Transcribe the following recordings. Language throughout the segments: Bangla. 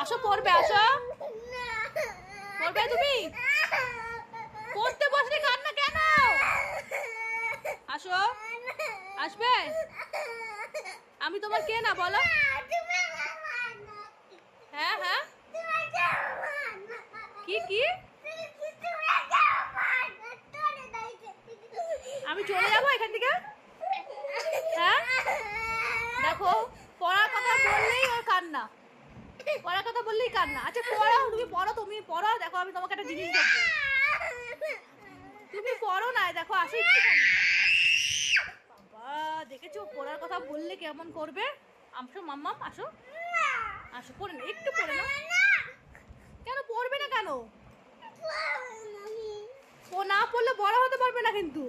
আসো পড়বে, আসো পড়বে। তুমি পড়তে বসলে কান্না কেন? আসো, আসবে। আমি তোমার কে না বলো? হ্যাঁ হ্যাঁ, কি কি? আমি চলে যাবো এখান থেকে? হ্যাঁ দেখো, পড়ার কথা বললেই ওর কান্না, পড়ার কথা বললেই কান্না। আচ্ছা পড়ো, তুমি পড়ো, তুমি পড়ো। দেখো আমি তোমাকে একটা জিনিস দেবো, তুমি পড়ো না। দেখো আসো একটুখানি। বাবা দেখেছো, পড়ার কথা বললে কেমন করবে। আসো মাম্মাম, আসো আসো, পড়ে না, একটু পড়ে না। কেন পড়বে না কেন? ও না পড়লে বড় হতে পারবে না কিন্তু।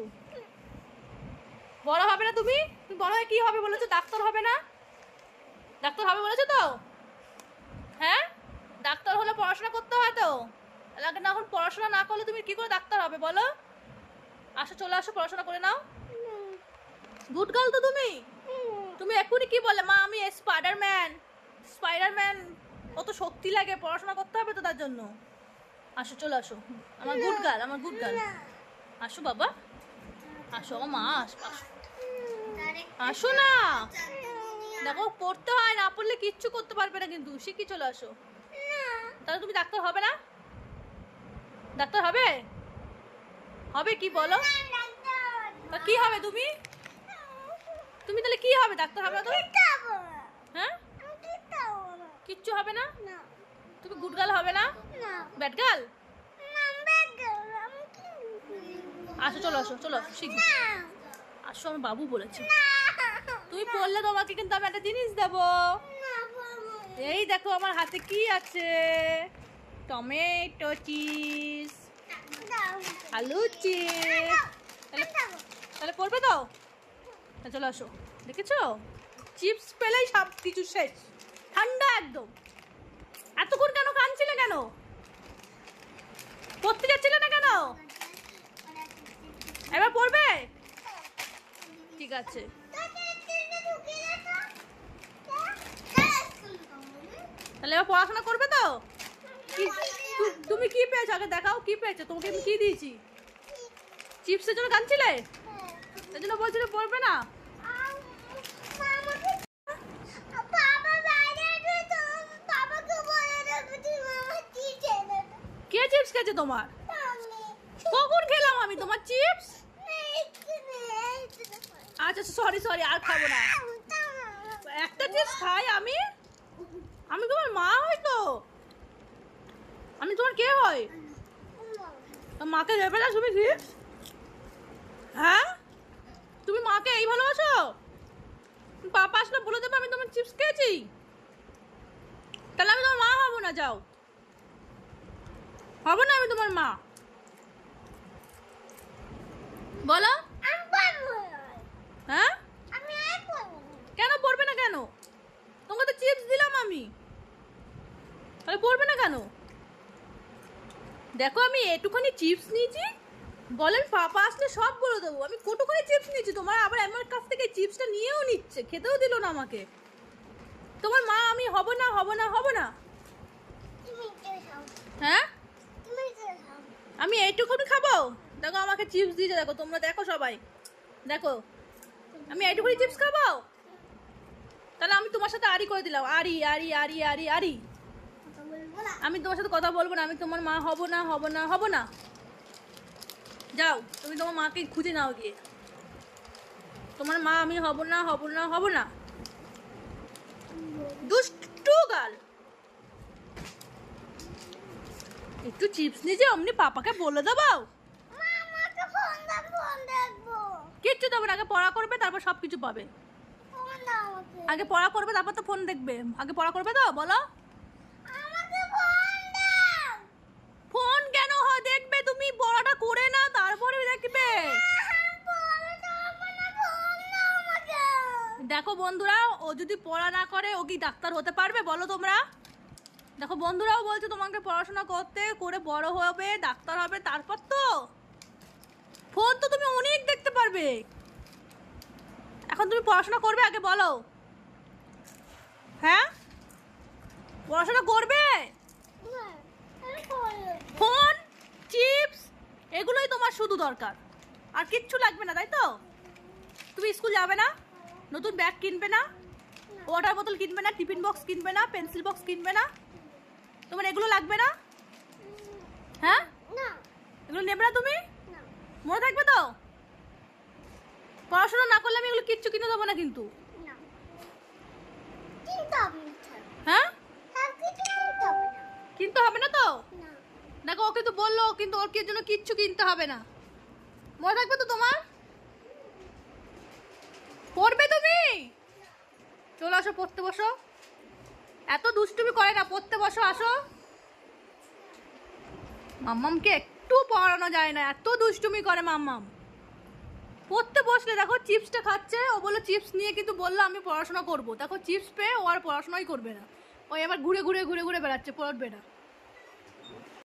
বড় হবে না তুমি? তুমি বড় হয়ে কি হবে বলেছো? ডাক্তার হবে না? ডাক্তার হবে বলেছো তো? হ্যাঁ, ডাক্তার হলে পড়াশোনা করতে হয় তো। লাগে না, এখন পড়াশোনা না করলে তুমি কি করে ডাক্তার হবে বলো? আসো, চলে আসো, পড়াশোনা করে নাও। গুড গার্ল তো তুমি। তুমি এক্ষুনি কি বলে, মা আমি স্পাইডারম্যান, স্পাইডারম্যান, কত শক্তি লাগে, পড়াশোনা করতে হবে তো তার জন্য। আসো, চলে আসো, আমার গুড গার্ল, আমার গুড গার্ল। আসো বাবা, আসো আমার মা, আসো আসো, আসো না। দেখো পড়তে হয়, না পড়লে কিচ্ছু করতে পারবে না কিন্তু। শিখি, চলে আসো। তাহলে তুমি ডাক্তার হবে না? ডাক্তার হবে? হবে কি বলো? তা কি হবে তুমি? তুমি তাহলে কি হবে? ডাক্তার হবে না তো? হ্যাঁ, কিচ্ছু হবে না। তুমি গুড গার্ল হবে না? Bad girl? আসো, চলো আসো, চলো আসো, শিখবো। আসো, আমার বাবু বলেছে তুমি পড়লে তোমাকে কিন্তু আমি একটা জিনিস দেবো। এই দেখো আমার হাতে কি আছে, টমেটো চিজ, আলু চিজ। তাহলে পড়বে তো? চলো আসো। দেখেছো, চিপস পেলেই সব কিছু শেষ, ঠান্ডা একদম। এতক্ষণ কেন কাঁদছিলে? কেন পড়তে যাচ্ছিলে না কেন? এবার পড়বে? ঠিক আছে। তাহলে এবার পড়াশোনা করবে তো? তুমি কি পেয়েছো আগে দেখাও, কি পেয়েছো? তোমাকে আমি কি দিয়েছি? চিপসের জন্য কাঁদছিলে? তার জন্য বলছিলে পড়বে না? কে চিপস খেয়েছে তোমার? কখন খেলাম আমি তোমার চিপস? আচ্ছা সরি সরি, আর খাবো না। একটা চিপস খাই আমি? আমি তোমার মা হই তো? আমি তোমার কে হই? মাকে দেবে না তুমি চিপস? হ্যাঁ, তুমি মাকে এই ভালোবাসো? পাপা আসলে বলে দেবে আমি তোমার চিপস খেয়েছি? তাহলে আমি তোমার মা হবো না। যাও, হবো না আমি তোমার মা। বলো। হ্যাঁ, কেন পড়বে না কেন? তোমাকে তো চিপস দিলাম আমি, তাহলে পড়বে না কেন? দেখো আমি একটুখানি চিপস নিয়েছি, বলেন পাপা আসলে সব বলে দেবো। আমি কতখানি চিপস নিয়েছি, তোমার আবার আমার কাছ থেকে চিপসটা নিয়েও নিচ্ছে, খেতেও দিল না আমাকে। তোমার মা আমি হব না, হব না, হব না। হ্যাঁ, আমি এইটুকুনি খাবো? দেখো আমাকে চিপস দিয়েছে, দেখো তোমরা দেখো সবাই, দেখো আমি এইটুকুনি চিপস খাবো? তাহলে আমি তোমার সাথে আড়ি করে দিলাম, আড়ি আড়ি আড়ি আড়ি আড়ি। আমি তোমার সাথে কথা বলবো না, আমি তোমার মা হব না, হব না, হব না। যাও, তুমি তোমার মাকে খুঁজে নাও গিয়ে। তোমার মা আমি হব না, হব না, হব না। দুষ্টু গাল। একটু চিপস নিয়ে যে অমনি পাপাকে বলে দেবো? কিচ্ছু দেবো না, আগে পড়া করবে তারপর সব কিছু পাবে। আগে পড়া করবে তারপর তো ফোন দেখবে। আগে পড়া করবে তো বলো? ফোন কেন হয় দেখবে? তুমি পড়াটা করে না তারপরে দেখবে। দেখো বন্ধুরা, ও যদি পড়া না করে ও কি ডাক্তার হতে পারবে বলো তোমরা? দেখো বন্ধুরাও বলছে তোমাকে পড়াশোনা করতে, করে বড় হবে, ডাক্তার হবে, তারপর তো ফোন তো তুমি অনেক দেখতে পারবে। এখন তুমি পড়াশোনা করবে আগে বলো? হ্যাঁ, পড়াশোনা করবে? দরকার, আর কিচ্ছু লাগবে না, তাই তো? তুমি স্কুল যাবে না, নতুন ব্যাগ কিনবে না, ওয়াটার বোতল কিনবে না, টিফিন বক্স কিনবে না, পেন্সিল বক্স কিনবে না, তোমার এগুলো লাগবে না? হ্যাঁ, এগুলো নেবে না তুমি? মনে থাকবে তো? পড়াশোনা না করলে আমি এগুলো কিচ্ছু কিনে দেবো না কিন্তু। হ্যাঁ, কিনতে হবে না তো? দেখো, ওকে তো বললো, কিন্তু ওর কি জন্য কিচ্ছু কিনতে হবে না। মনে থাকবে তো তোমার? পড়বে তুমি? চলে আসো, পড়তে বসো। এত দুষ্টুমি করে না, পড়তে বসো, আসো। মাম্মামকে একটু পড়ানো যায় না, এত দুষ্টুমি করে মাম্মাম। পড়তে বসলে দেখো চিপসটা খাচ্ছে, ও বললো চিপস নিয়ে, কিন্তু বললো আমি পড়াশোনা করবো। দেখো চিপস পেয়ে ও আর পড়াশোনাই করবে না, ওই আবার ঘুরে ঘুরে ঘুরে ঘুরে বেড়াচ্ছে, পড়বে না।